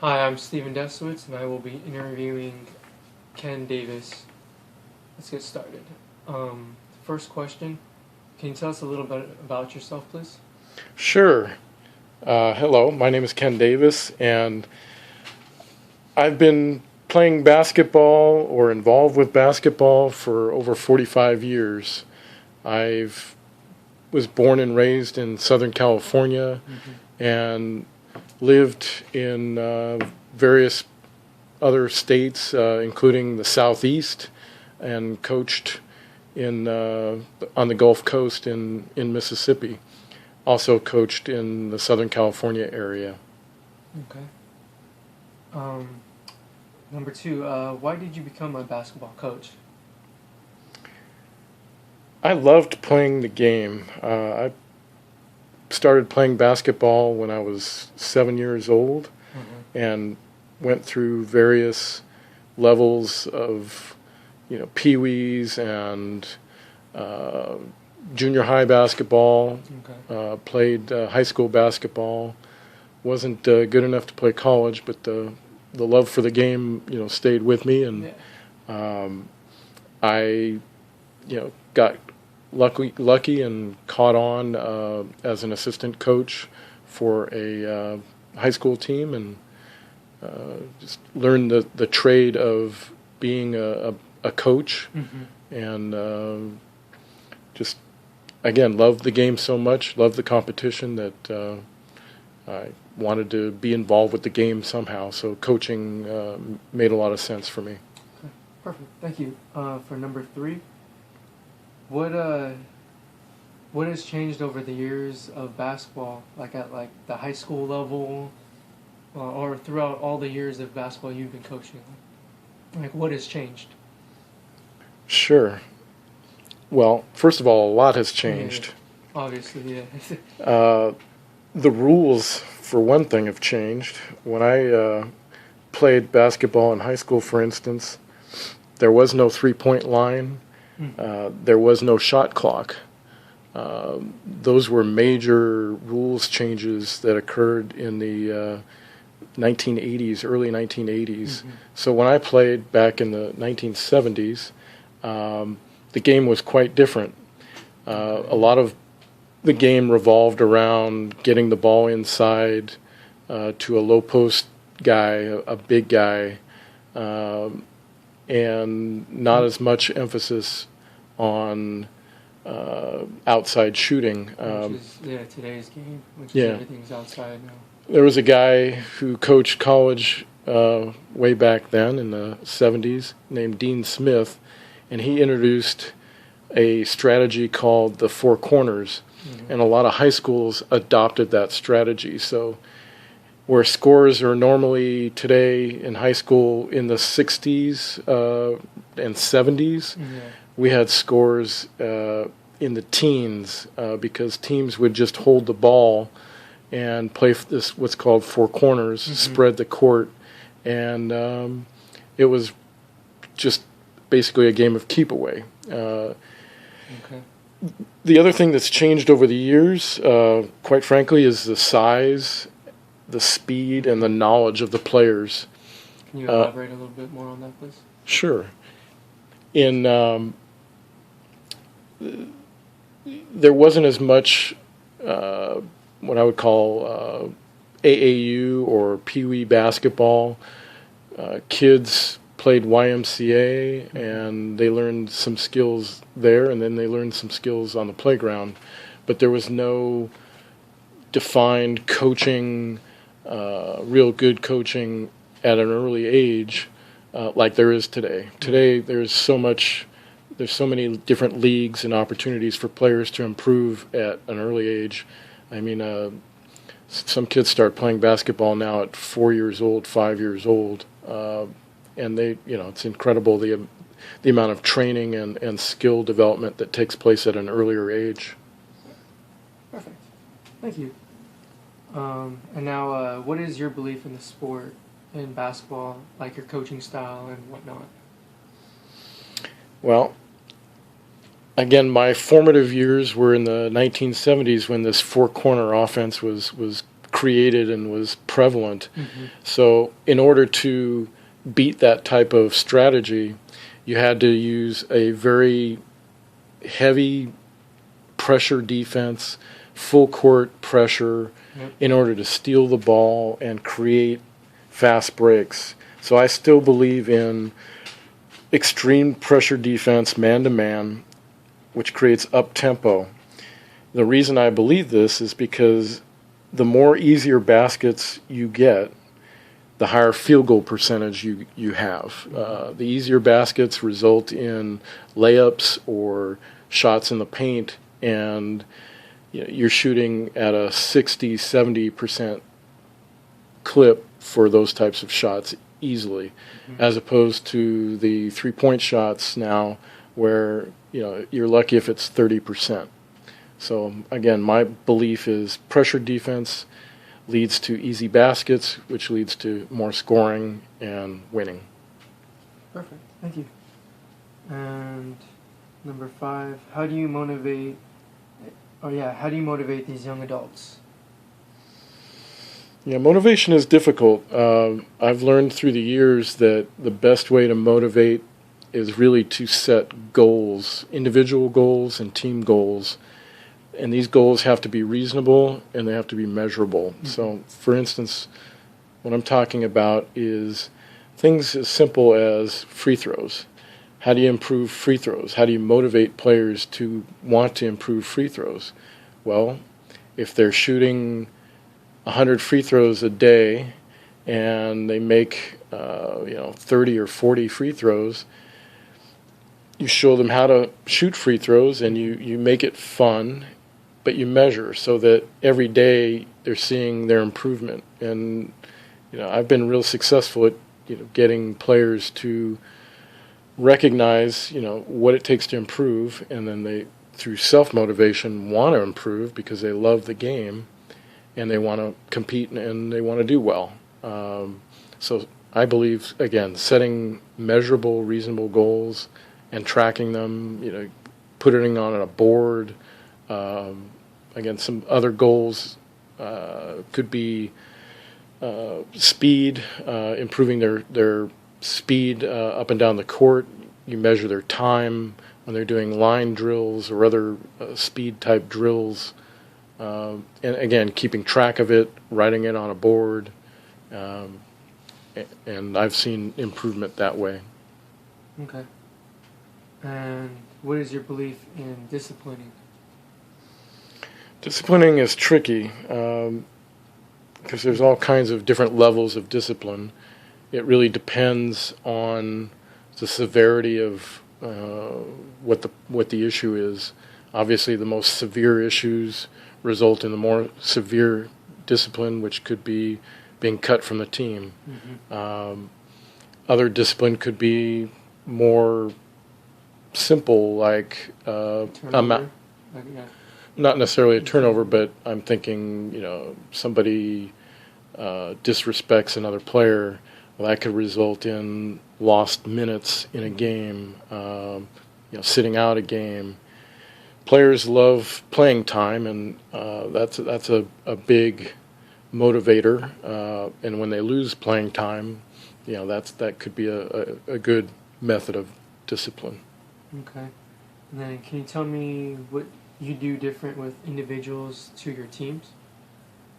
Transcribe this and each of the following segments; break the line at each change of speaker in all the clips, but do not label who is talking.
Hi, I'm Steven Desowitz, and I will be interviewing Ken Davis. Let's get started. First question, can you tell us a little bit about yourself, please?
Sure. Hello, my name is Ken Davis, and I've been playing basketball or involved with basketball for over 45 years. I was born and raised in Southern California and lived in various other states, including the Southeast, and coached in on the Gulf Coast in Mississippi. Also coached in the Southern California area.
Okay. Number two, why did you become a basketball coach?
I loved playing the game. I started playing basketball when I was 7 years old and went through various levels of, peewees and junior high basketball.
Okay.
Played high school basketball. Wasn't good enough to play college, but the love for the game, stayed with me, and I, got lucky and caught on as an assistant coach for a high school team, and just learned the trade of being a coach, and just again loved the game so much, loved the competition that I wanted to be involved with the game somehow. So coaching made a lot of sense for me.
Okay. Perfect. Thank you. For number three, what has changed over the years of basketball, like at the high school level, or throughout all the years of basketball you've been coaching? Like, what has changed?
Sure. Well, first of all, a lot has changed.
Yeah, obviously, yeah.
The rules, for one thing, have changed. When I played basketball in high school, for instance, there was no three-point line. There was no shot clock. Those were major rules changes that occurred in the 1980s, early 1980s. So when I played back in the 1970s, the game was quite different. A lot of the game revolved around getting the ball inside to a low post guy, a big guy, and not as much emphasis on outside shooting.
Which is today's game, which is everything's outside now.
There was a guy who coached college way back then in the 70s named Dean Smith, and he introduced a strategy called the four corners, and a lot of high schools adopted that strategy. So where scores are normally today in high school in the 60s and 70s, we had scores in the teens because teams would just hold the ball and play this what's called four corners, spread the court, and it was just basically a game of keep away. The other thing that's changed over the years, quite frankly, is the size, the speed, and the knowledge of the players.
Can you elaborate a little bit more on that, please?
Sure. There wasn't as much what I would call AAU or Pee Wee basketball. Kids played YMCA, and they learned some skills there, and then they learned some skills on the playground. But there was no defined coaching, real good coaching at an early age like there is today. Today there's so many different leagues and opportunities for players to improve at an early age. I mean, some kids start playing basketball now at 4 years old, 5 years old, and it's incredible the amount of training and skill development that takes place at an earlier age.
Perfect. Thank you. And now, what is your belief in the sport, in basketball, like your coaching style and whatnot?
Well, again, my formative years were in the 1970s when this four-corner offense was created and was prevalent.
Mm-hmm.
So in order to beat that type of strategy, you had to use a very heavy pressure defense, full court pressure,
Yep.
in order to steal the ball and create fast breaks. So I still believe in extreme pressure defense, man-to-man, which creates up-tempo. The reason I believe this is because the more easier baskets you get, the higher field goal percentage you have. The easier baskets result in layups or shots in the paint, and you're shooting at a 60-70% clip for those types of shots easily, as opposed to the three-point shots now where you're lucky if it's 30%. So again, my belief is pressure defense leads to easy baskets, which leads to more scoring and winning.
Perfect. Thank you. And number 5, how do you motivate these young adults?
Yeah, motivation is difficult. I've learned through the years that the best way to motivate is really to set goals, individual goals and team goals. And these goals have to be reasonable and they have to be measurable. Mm-hmm. So, for instance, what I'm talking about is things as simple as free throws. How do you improve free throws? How do you motivate players to want to improve free throws? Well, if they're shooting 100 free throws a day and they make 30 or 40 free throws, you show them how to shoot free throws and you make it fun, but you measure so that every day they're seeing their improvement. And I've been real successful at getting players to recognize what it takes to improve, and then they, through self-motivation, want to improve because they love the game and they want to compete and they want to do well. So I believe, again, setting measurable, reasonable goals and tracking them, putting on a board. Again, some other goals could be speed, improving their speed up and down the court. You measure their time when they're doing line drills or other speed-type drills. And again, keeping track of it, writing it on a board. And I've seen improvement that way.
Okay. And what is your belief in disciplining?
Disciplining is tricky because there's all kinds of different levels of discipline. It really depends on the severity of what the issue is. Obviously, the most severe issues result in the more severe discipline, which could be being cut from the team. Mm-hmm. Other discipline could be more simple, like not necessarily a turnover, but I'm thinking, somebody disrespects another player. Well, that could result in lost minutes in a game, sitting out a game. Players love playing time, and that's a big motivator. And when they lose playing time, that could be a good method of discipline.
Okay. And then can you tell me what you do different with individuals to your teams?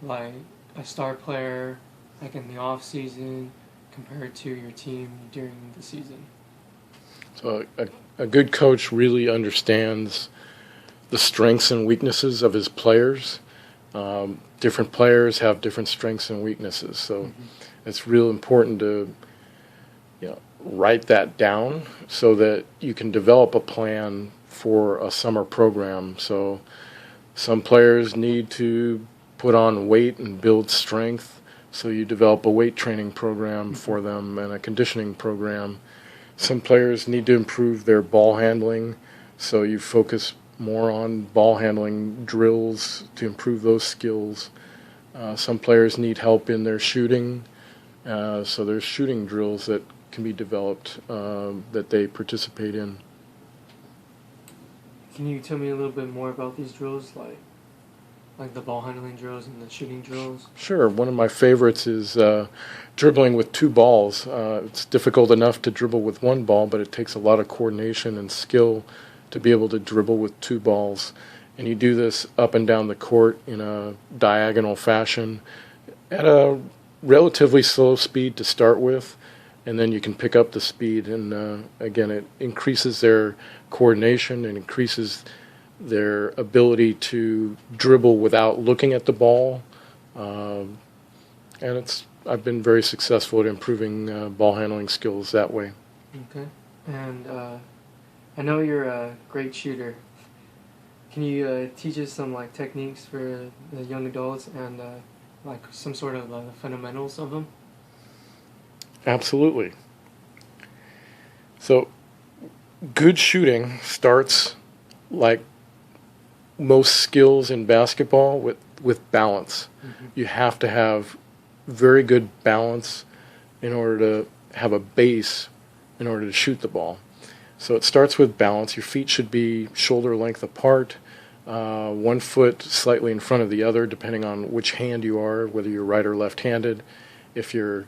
Like a star player, like in the off season, compared to your team during the season?
So a good coach really understands the strengths and weaknesses of his players. Different players have different strengths and weaknesses, so it's real important to write that down so that you can develop a plan for a summer program. So some players need to put on weight and build strength, so you develop a weight training program for them and a conditioning program. Some players need to improve their ball handling, so you focus more on ball handling drills to improve those skills. Some players need help in their shooting, so there's shooting drills that can be developed that they participate in.
Can you tell me a little bit more about these drills? Like, like the ball handling drills and the shooting drills?
Sure. One of my favorites is dribbling with two balls. It's difficult enough to dribble with one ball, but it takes a lot of coordination and skill to be able to dribble with two balls. And you do this up and down the court in a diagonal fashion at a relatively slow speed to start with, and then you can pick up the speed. And again, it increases their coordination and increases their ability to dribble without looking at the ball. And I've been very successful at improving ball handling skills that way.
Okay. And I know you're a great shooter. Can you teach us some like techniques for the young adults and like some sort of fundamentals of them?
Absolutely. So, good shooting starts like most skills in basketball with balance.
Mm-hmm.
You have to have very good balance in order to have a base in order to shoot the ball. So it starts with balance. Your feet should be shoulder length apart, one foot slightly in front of the other, depending on which hand you are, whether you're right or left-handed. If you're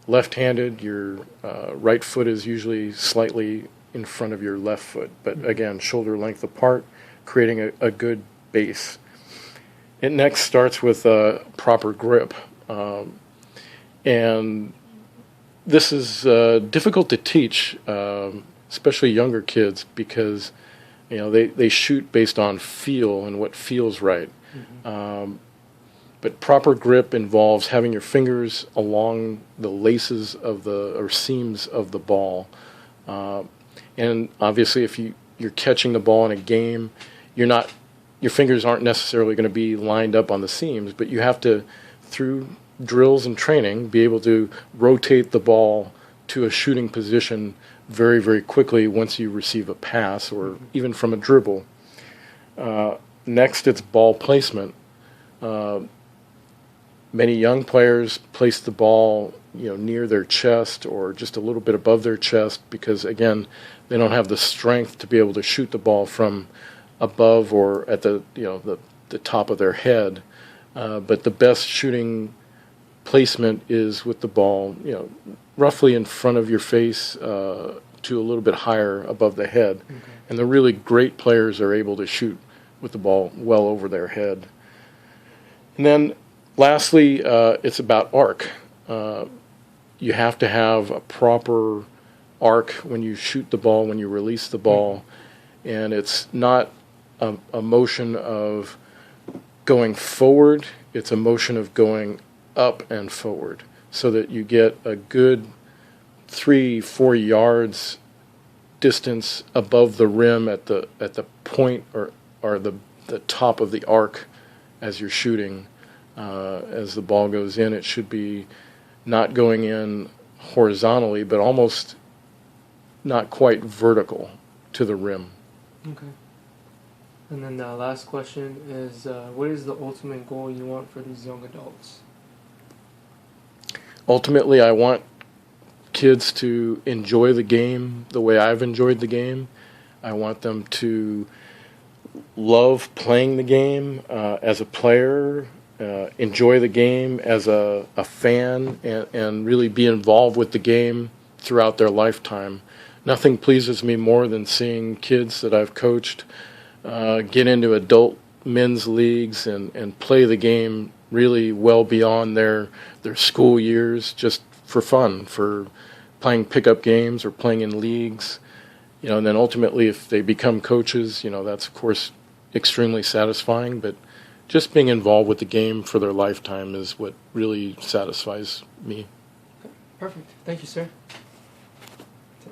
left-handed, your right foot is usually slightly in front of your left foot. But again, shoulder length apart, creating a good base. It next starts with proper grip. And this is difficult to teach, especially younger kids, because they shoot based on feel and what feels right.
Mm-hmm.
But proper grip involves having your fingers along the laces or seams of the ball. And obviously, if you're catching the ball in a game, your fingers aren't necessarily going to be lined up on the seams, but you have to, through drills and training, be able to rotate the ball to a shooting position very, very quickly once you receive a pass or even from a dribble. Next, it's ball placement. Many young players place the ball, near their chest or just a little bit above their chest because, again, they don't have the strength to be able to shoot the ball from above or at the top of their head. But the best shooting placement is with the ball, roughly in front of your face to a little bit higher above the head.
Okay.
And the really great players are able to shoot with the ball well over their head. And then lastly, it's about arc. You have to have a proper arc when you shoot the ball, when you release the ball. And it's not a motion of going forward, it's a motion of going up and forward so that you get a good 3-4 yards distance above the rim at the point or the top of the arc as you're shooting. As the ball goes in, it should be not going in horizontally, but almost not quite vertical to the rim.
Okay. And then the last question is, what is the ultimate goal you want for these young adults?
Ultimately, I want kids to enjoy the game the way I've enjoyed the game. I want them to love playing the game as a player, enjoy the game as a fan, and really be involved with the game throughout their lifetime. Nothing pleases me more than seeing kids that I've coached get into adult men's leagues and play the game really well beyond their school years, just for fun, for playing pickup games or playing in leagues. And then ultimately, if they become coaches, that's of course extremely satisfying. But just being involved with the game for their lifetime is what really satisfies me.
Okay. Perfect. Thank you, sir.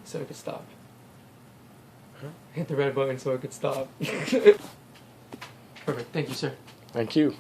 So I could stop. Hit the red button so I could stop. Perfect. Thank you, sir.
Thank you.